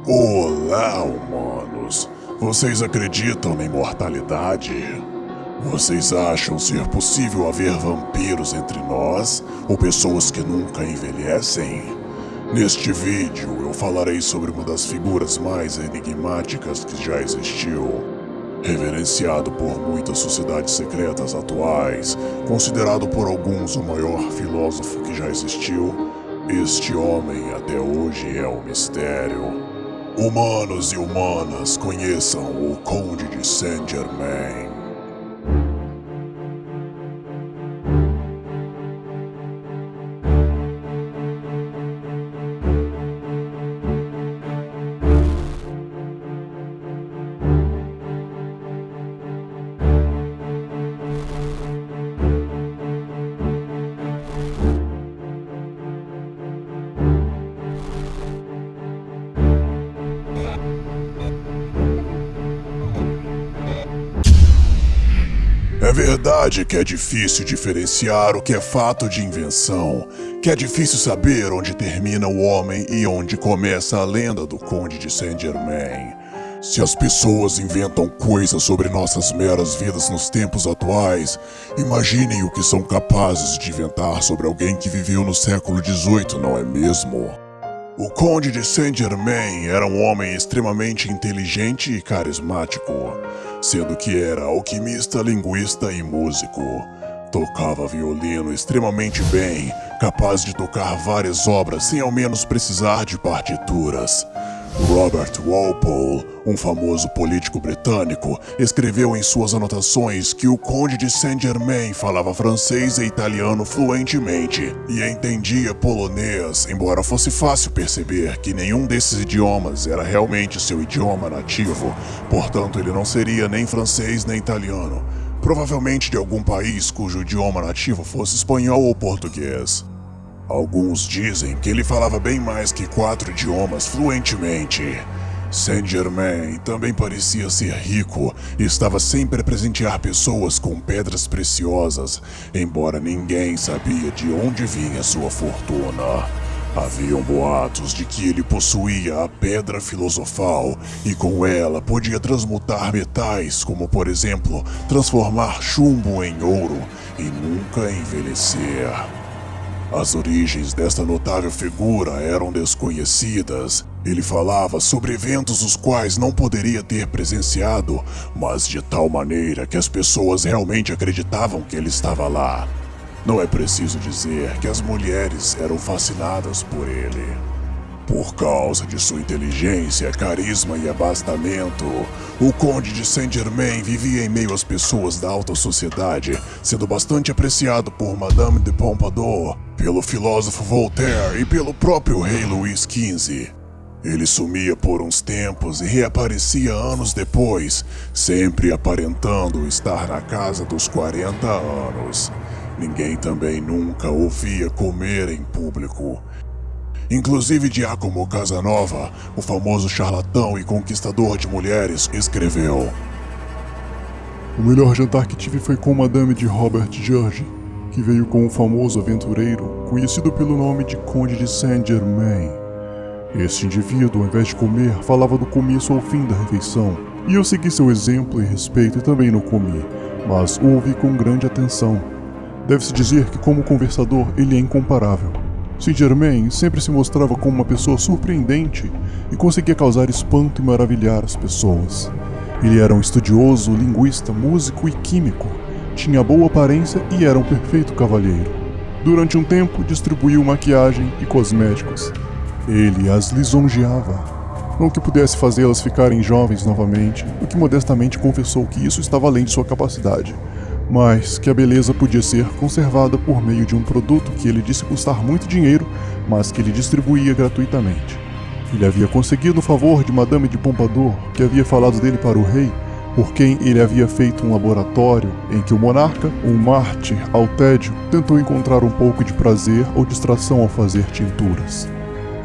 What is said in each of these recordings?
Olá, humanos! Vocês acreditam na imortalidade? Vocês acham ser possível haver vampiros entre nós ou pessoas que nunca envelhecem? Neste vídeo eu falarei sobre uma das figuras mais enigmáticas que já existiu. Reverenciado por muitas sociedades secretas atuais, considerado por alguns o maior filósofo que já existiu, este homem até hoje é um mistério. Humanos e humanas, conheçam o Conde de Saint-Germain. É verdade que é difícil diferenciar o que é fato de invenção, que é difícil saber onde termina o homem e onde começa a lenda do Conde de Saint-Germain. Se as pessoas inventam coisas sobre nossas meras vidas nos tempos atuais, imaginem o que são capazes de inventar sobre alguém que viveu no século XVIII, não é mesmo? O Conde de Saint-Germain era um homem extremamente inteligente e carismático, sendo que era alquimista, linguista e músico. Tocava violino extremamente bem, capaz de tocar várias obras sem ao menos precisar de partituras. Robert Walpole, um famoso político britânico, escreveu em suas anotações que o Conde de Saint-Germain falava francês e italiano fluentemente e entendia polonês, embora fosse fácil perceber que nenhum desses idiomas era realmente seu idioma nativo, portanto ele não seria nem francês nem italiano, provavelmente de algum país cujo idioma nativo fosse espanhol ou português. Alguns dizem que ele falava bem mais que 4 idiomas fluentemente. Saint-Germain também parecia ser rico e estava sempre a presentear pessoas com pedras preciosas, embora ninguém sabia de onde vinha sua fortuna. Haviam boatos de que ele possuía a Pedra Filosofal e com ela podia transmutar metais, como por exemplo, transformar chumbo em ouro e nunca envelhecer. As origens desta notável figura eram desconhecidas. Ele falava sobre eventos os quais não poderia ter presenciado, mas de tal maneira que as pessoas realmente acreditavam que ele estava lá. Não é preciso dizer que as mulheres eram fascinadas por ele. Por causa de sua inteligência, carisma e abastamento, o Conde de Saint-Germain vivia em meio às pessoas da alta sociedade, sendo bastante apreciado por Madame de Pompadour, pelo filósofo Voltaire e pelo próprio rei Luís XV. Ele sumia por uns tempos e reaparecia anos depois, sempre aparentando estar na casa dos 40 anos. Ninguém também nunca o via comer em público. Inclusive Giacomo Casanova, o famoso charlatão e conquistador de mulheres, escreveu: "O melhor jantar que tive foi com Madame de Robert George, que veio com um famoso aventureiro, conhecido pelo nome de Conde de Saint-Germain. Este indivíduo, ao invés de comer, falava do começo ao fim da refeição, e eu segui seu exemplo e respeito e também não comi, mas o ouvi com grande atenção. Deve-se dizer que como conversador ele é incomparável. Saint-Germain sempre se mostrava como uma pessoa surpreendente e conseguia causar espanto e maravilhar as pessoas. Ele era um estudioso, linguista, músico e químico, tinha boa aparência e era um perfeito cavalheiro. Durante um tempo distribuiu maquiagem e cosméticos. Ele as lisonjeava, não que pudesse fazê-las ficarem jovens novamente, o que modestamente confessou que isso estava além de sua capacidade, mas que a beleza podia ser conservada por meio de um produto que ele disse custar muito dinheiro, mas que ele distribuía gratuitamente. Ele havia conseguido o favor de Madame de Pompadour, que havia falado dele para o rei, por quem ele havia feito um laboratório em que o monarca, um mártir ao tédio, tentou encontrar um pouco de prazer ou distração ao fazer tinturas.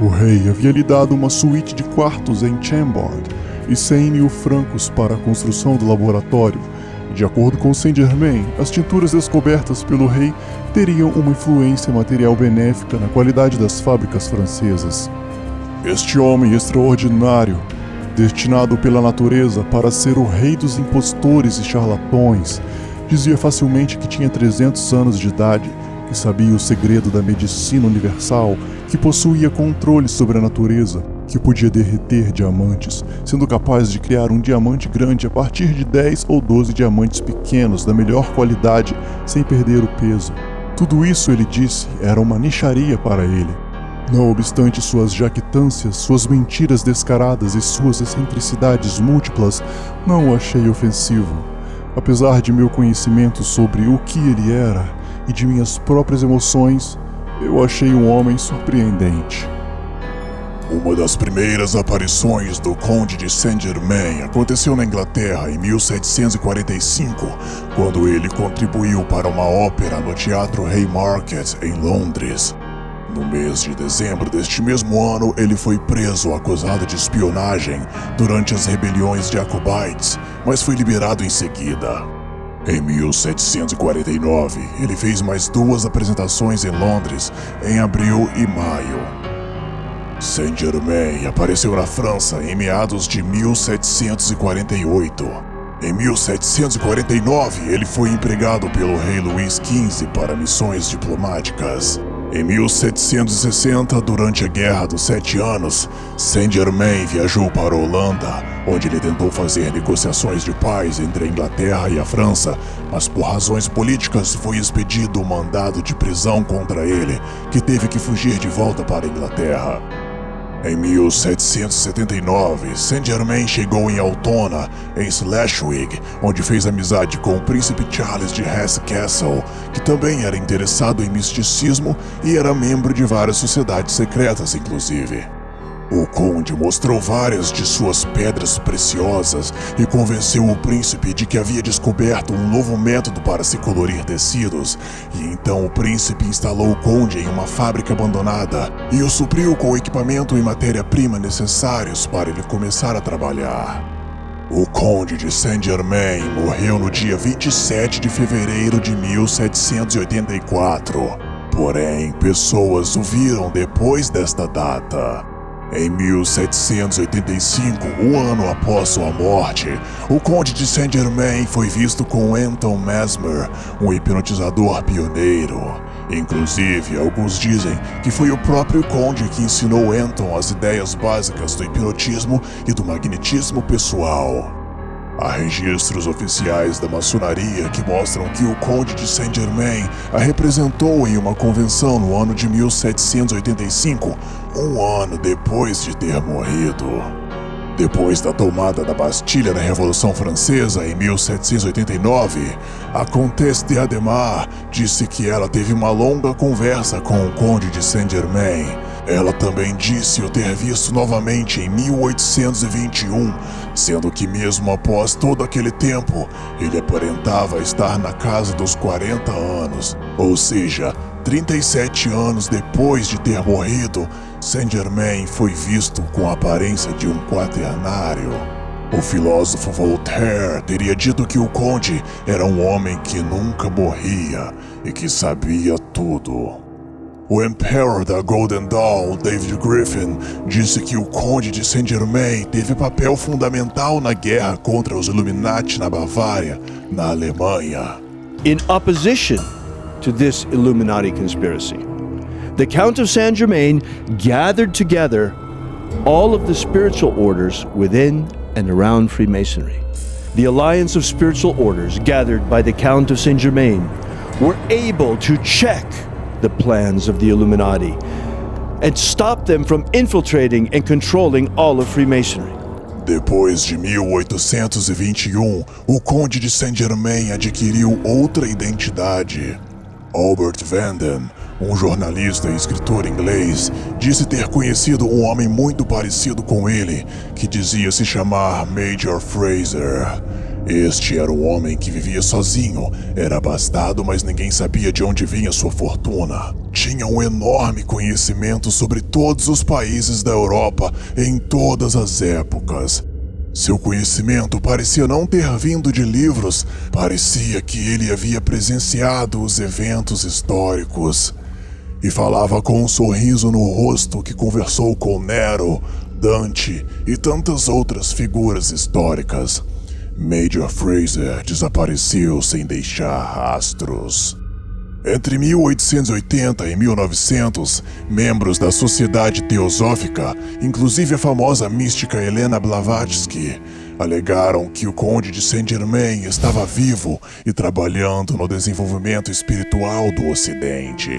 O rei havia lhe dado uma suíte de quartos em Chambord e 100.000 francos para a construção do laboratório. De acordo com Saint-Germain, as tinturas descobertas pelo rei teriam uma influência material benéfica na qualidade das fábricas francesas. Este homem extraordinário, destinado pela natureza para ser o rei dos impostores e charlatões, dizia facilmente que tinha 300 anos de idade, que sabia o segredo da medicina universal, que possuía controle sobre a natureza, que podia derreter diamantes, sendo capaz de criar um diamante grande a partir de 10 ou 12 diamantes pequenos da melhor qualidade, sem perder o peso. Tudo isso, ele disse, era uma mixaria para ele. Não obstante suas jactâncias, suas mentiras descaradas e suas excentricidades múltiplas, não o achei ofensivo. Apesar de meu conhecimento sobre o que ele era e de minhas próprias emoções, eu achei um homem surpreendente. Uma das primeiras aparições do Conde de Saint-Germain aconteceu na Inglaterra em 1745, quando ele contribuiu para uma ópera no Teatro Haymarket, em Londres. No mês de dezembro deste mesmo ano, ele foi preso acusado de espionagem durante as rebeliões jacobites, mas foi liberado em seguida. Em 1749, ele fez mais 2 apresentações em Londres, em abril e maio. Saint-Germain apareceu na França em meados de 1748. Em 1749, ele foi empregado pelo rei Luís XV para missões diplomáticas. Em 1760, durante a Guerra dos 7 Anos, Saint-Germain viajou para a Holanda, onde ele tentou fazer negociações de paz entre a Inglaterra e a França, mas por razões políticas foi expedido um mandado de prisão contra ele, que teve que fugir de volta para a Inglaterra. Em 1779, Saint-Germain chegou em Altona, em Schleswig, onde fez amizade com o príncipe Charles de Hesse-Kassel, que também era interessado em misticismo e era membro de várias sociedades secretas, inclusive. O conde mostrou várias de suas pedras preciosas e convenceu o príncipe de que havia descoberto um novo método para se colorir tecidos, e então o príncipe instalou o conde em uma fábrica abandonada e o supriu com o equipamento e matéria-prima necessários para ele começar a trabalhar. O conde de Saint-Germain morreu no dia 27 de fevereiro de 1784, porém pessoas o viram depois desta data. Em 1785, um ano após sua morte, o Conde de Saint-Germain foi visto com Anton Mesmer, um hipnotizador pioneiro. Inclusive, alguns dizem que foi o próprio Conde que ensinou Anton as ideias básicas do hipnotismo e do magnetismo pessoal. Há registros oficiais da maçonaria que mostram que o Conde de Saint-Germain a representou em uma convenção no ano de 1785, um ano depois de ter morrido. Depois da tomada da Bastilha na Revolução Francesa em 1789, a Comtesse de Adhémar disse que ela teve uma longa conversa com o Conde de Saint-Germain. Ela também disse o ter visto novamente em 1821, sendo que mesmo após todo aquele tempo, ele aparentava estar na casa dos 40 anos, ou seja, 37 anos depois de ter morrido, Saint-Germain foi visto com a aparência de um quaternário. O filósofo Voltaire teria dito que o conde era um homem que nunca morria e que sabia tudo. O Emperor da Golden Dawn, David Griffin, disse que o Conde de Saint-Germain teve papel fundamental na guerra contra os Illuminati na Bavária, na Alemanha. In opposition to this Illuminati conspiracy, the Count of Saint-Germain gathered together all of the spiritual orders within and around Freemasonry. The alliance of spiritual orders gathered by the Count of Saint-Germain were able to check the plans of the Illuminati and stop them from infiltrating and controlling all of Freemasonry. Depois de 1821, o Conde de Saint-Germain adquiriu outra identidade. Albert Vanden, um jornalista e escritor inglês, disse ter conhecido um homem muito parecido com ele, que dizia se chamar Major Fraser. Este era um homem que vivia sozinho, era abastado, mas ninguém sabia de onde vinha sua fortuna. Tinha um enorme conhecimento sobre todos os países da Europa em todas as épocas. Seu conhecimento parecia não ter vindo de livros, parecia que ele havia presenciado os eventos históricos. e falava com um sorriso no rosto que conversou com Nero, Dante e tantas outras figuras históricas. Major Frazer desapareceu sem deixar rastros. Entre 1880 e 1900, membros da Sociedade Teosófica, inclusive a famosa mística Helena Blavatsky, alegaram que o Conde de Saint-Germain estava vivo e trabalhando no desenvolvimento espiritual do Ocidente.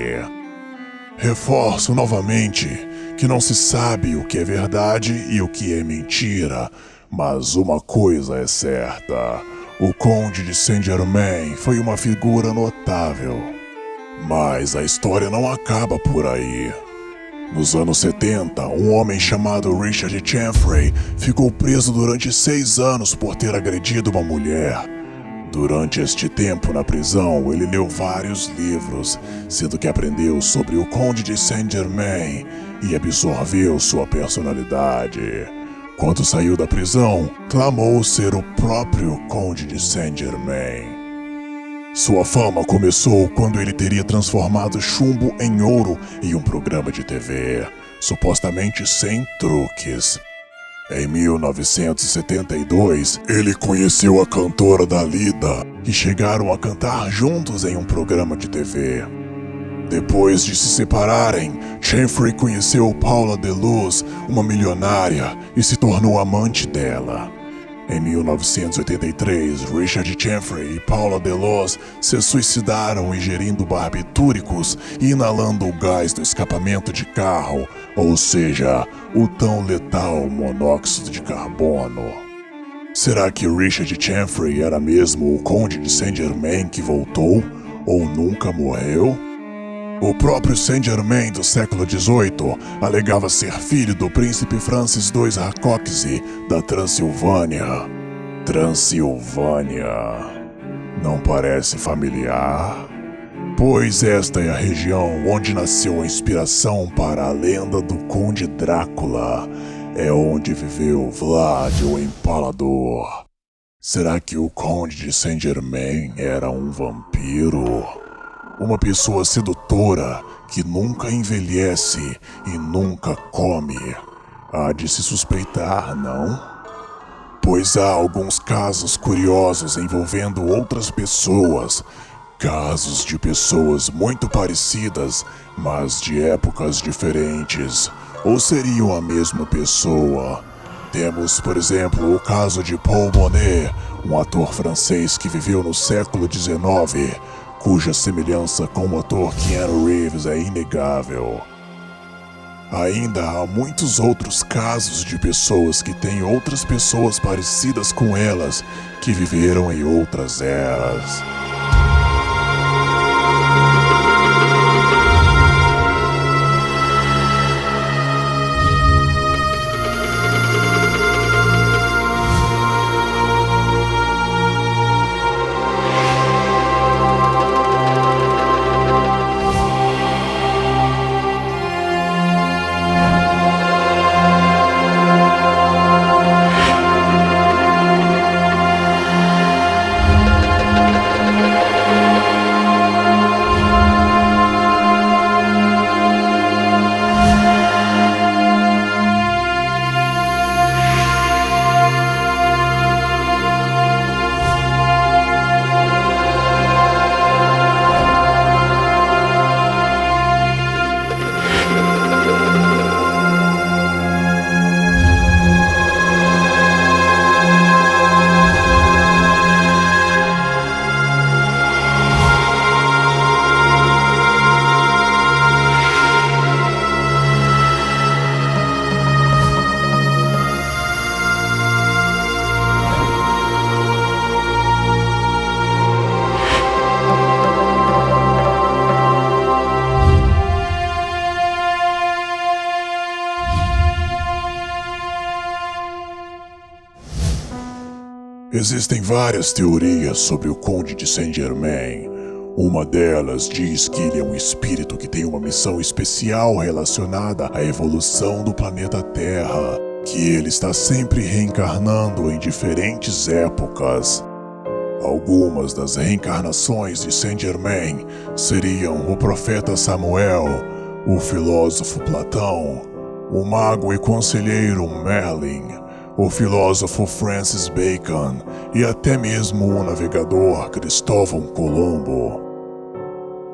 Reforço novamente que não se sabe o que é verdade e o que é mentira, mas uma coisa é certa: o Conde de Saint-Germain foi uma figura notável. Mas a história não acaba por aí. Nos anos 70, um homem chamado Richard Chanfrey ficou preso durante 6 anos por ter agredido uma mulher. Durante este tempo na prisão, ele leu vários livros, sendo que aprendeu sobre o Conde de Saint-Germain e absorveu sua personalidade. Quando saiu da prisão, clamou ser o próprio Conde de Saint-Germain. Sua fama começou quando ele teria transformado chumbo em ouro em um programa de TV, supostamente sem truques. Em 1972, ele conheceu a cantora Dalida e chegaram a cantar juntos em um programa de TV. Depois de se separarem, Chanfrey conheceu Paula DeLuz, uma milionária, e se tornou amante dela. Em 1983, Richard Chanfrey e Paula DeLuz se suicidaram ingerindo barbitúricos e inalando o gás do escapamento de carro, ou seja, o tão letal monóxido de carbono. Será que Richard Chanfrey era mesmo o Conde de Saint-Germain que voltou, ou nunca morreu? O próprio Saint-Germain do século XVIII alegava ser filho do príncipe Francis II Rákóczi da Transilvânia. Transilvânia. Não parece familiar? Pois esta é a região onde nasceu a inspiração para a lenda do Conde Drácula. É onde viveu Vlad o Empalador. Será que o Conde de Saint-Germain era um vampiro? Uma pessoa sedutora que nunca envelhece e nunca come. Há de se suspeitar, não? Pois há alguns casos curiosos envolvendo outras pessoas. Casos de pessoas muito parecidas, mas de épocas diferentes. Ou seriam a mesma pessoa? Temos, por exemplo, o caso de Paul Monet, um ator francês que viveu no século XIX, cuja semelhança com o ator Keanu Reeves é inegável. Ainda há muitos outros casos de pessoas que têm outras pessoas parecidas com elas que viveram em outras eras. Existem várias teorias sobre o Conde de Saint-Germain. Uma delas diz que ele é um espírito que tem uma missão especial relacionada à evolução do planeta Terra, que ele está sempre reencarnando em diferentes épocas. Algumas das reencarnações de Saint-Germain seriam o profeta Samuel, o filósofo Platão, o mago e conselheiro Merlin, o filósofo Francis Bacon e até mesmo o navegador Cristóvão Colombo.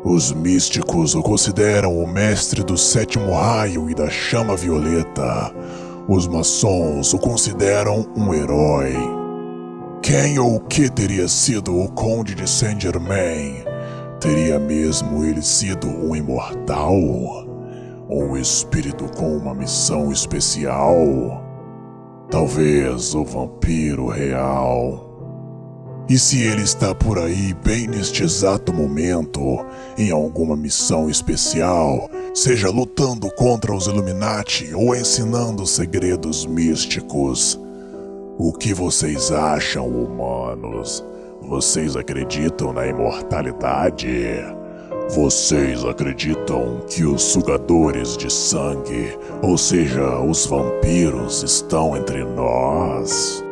Os místicos o consideram o mestre do sétimo raio e da chama violeta. Os maçons o consideram um herói. Quem ou o que teria sido o Conde de Saint-Germain? Teria mesmo ele sido um imortal? Um espírito com uma missão especial? Talvez o vampiro real. E se ele está por aí bem neste exato momento, em alguma missão especial, seja lutando contra os Illuminati ou ensinando segredos místicos? O que vocês acham, humanos? Vocês acreditam na imortalidade? Vocês acreditam que os sugadores de sangue, ou seja, os vampiros, estão entre nós?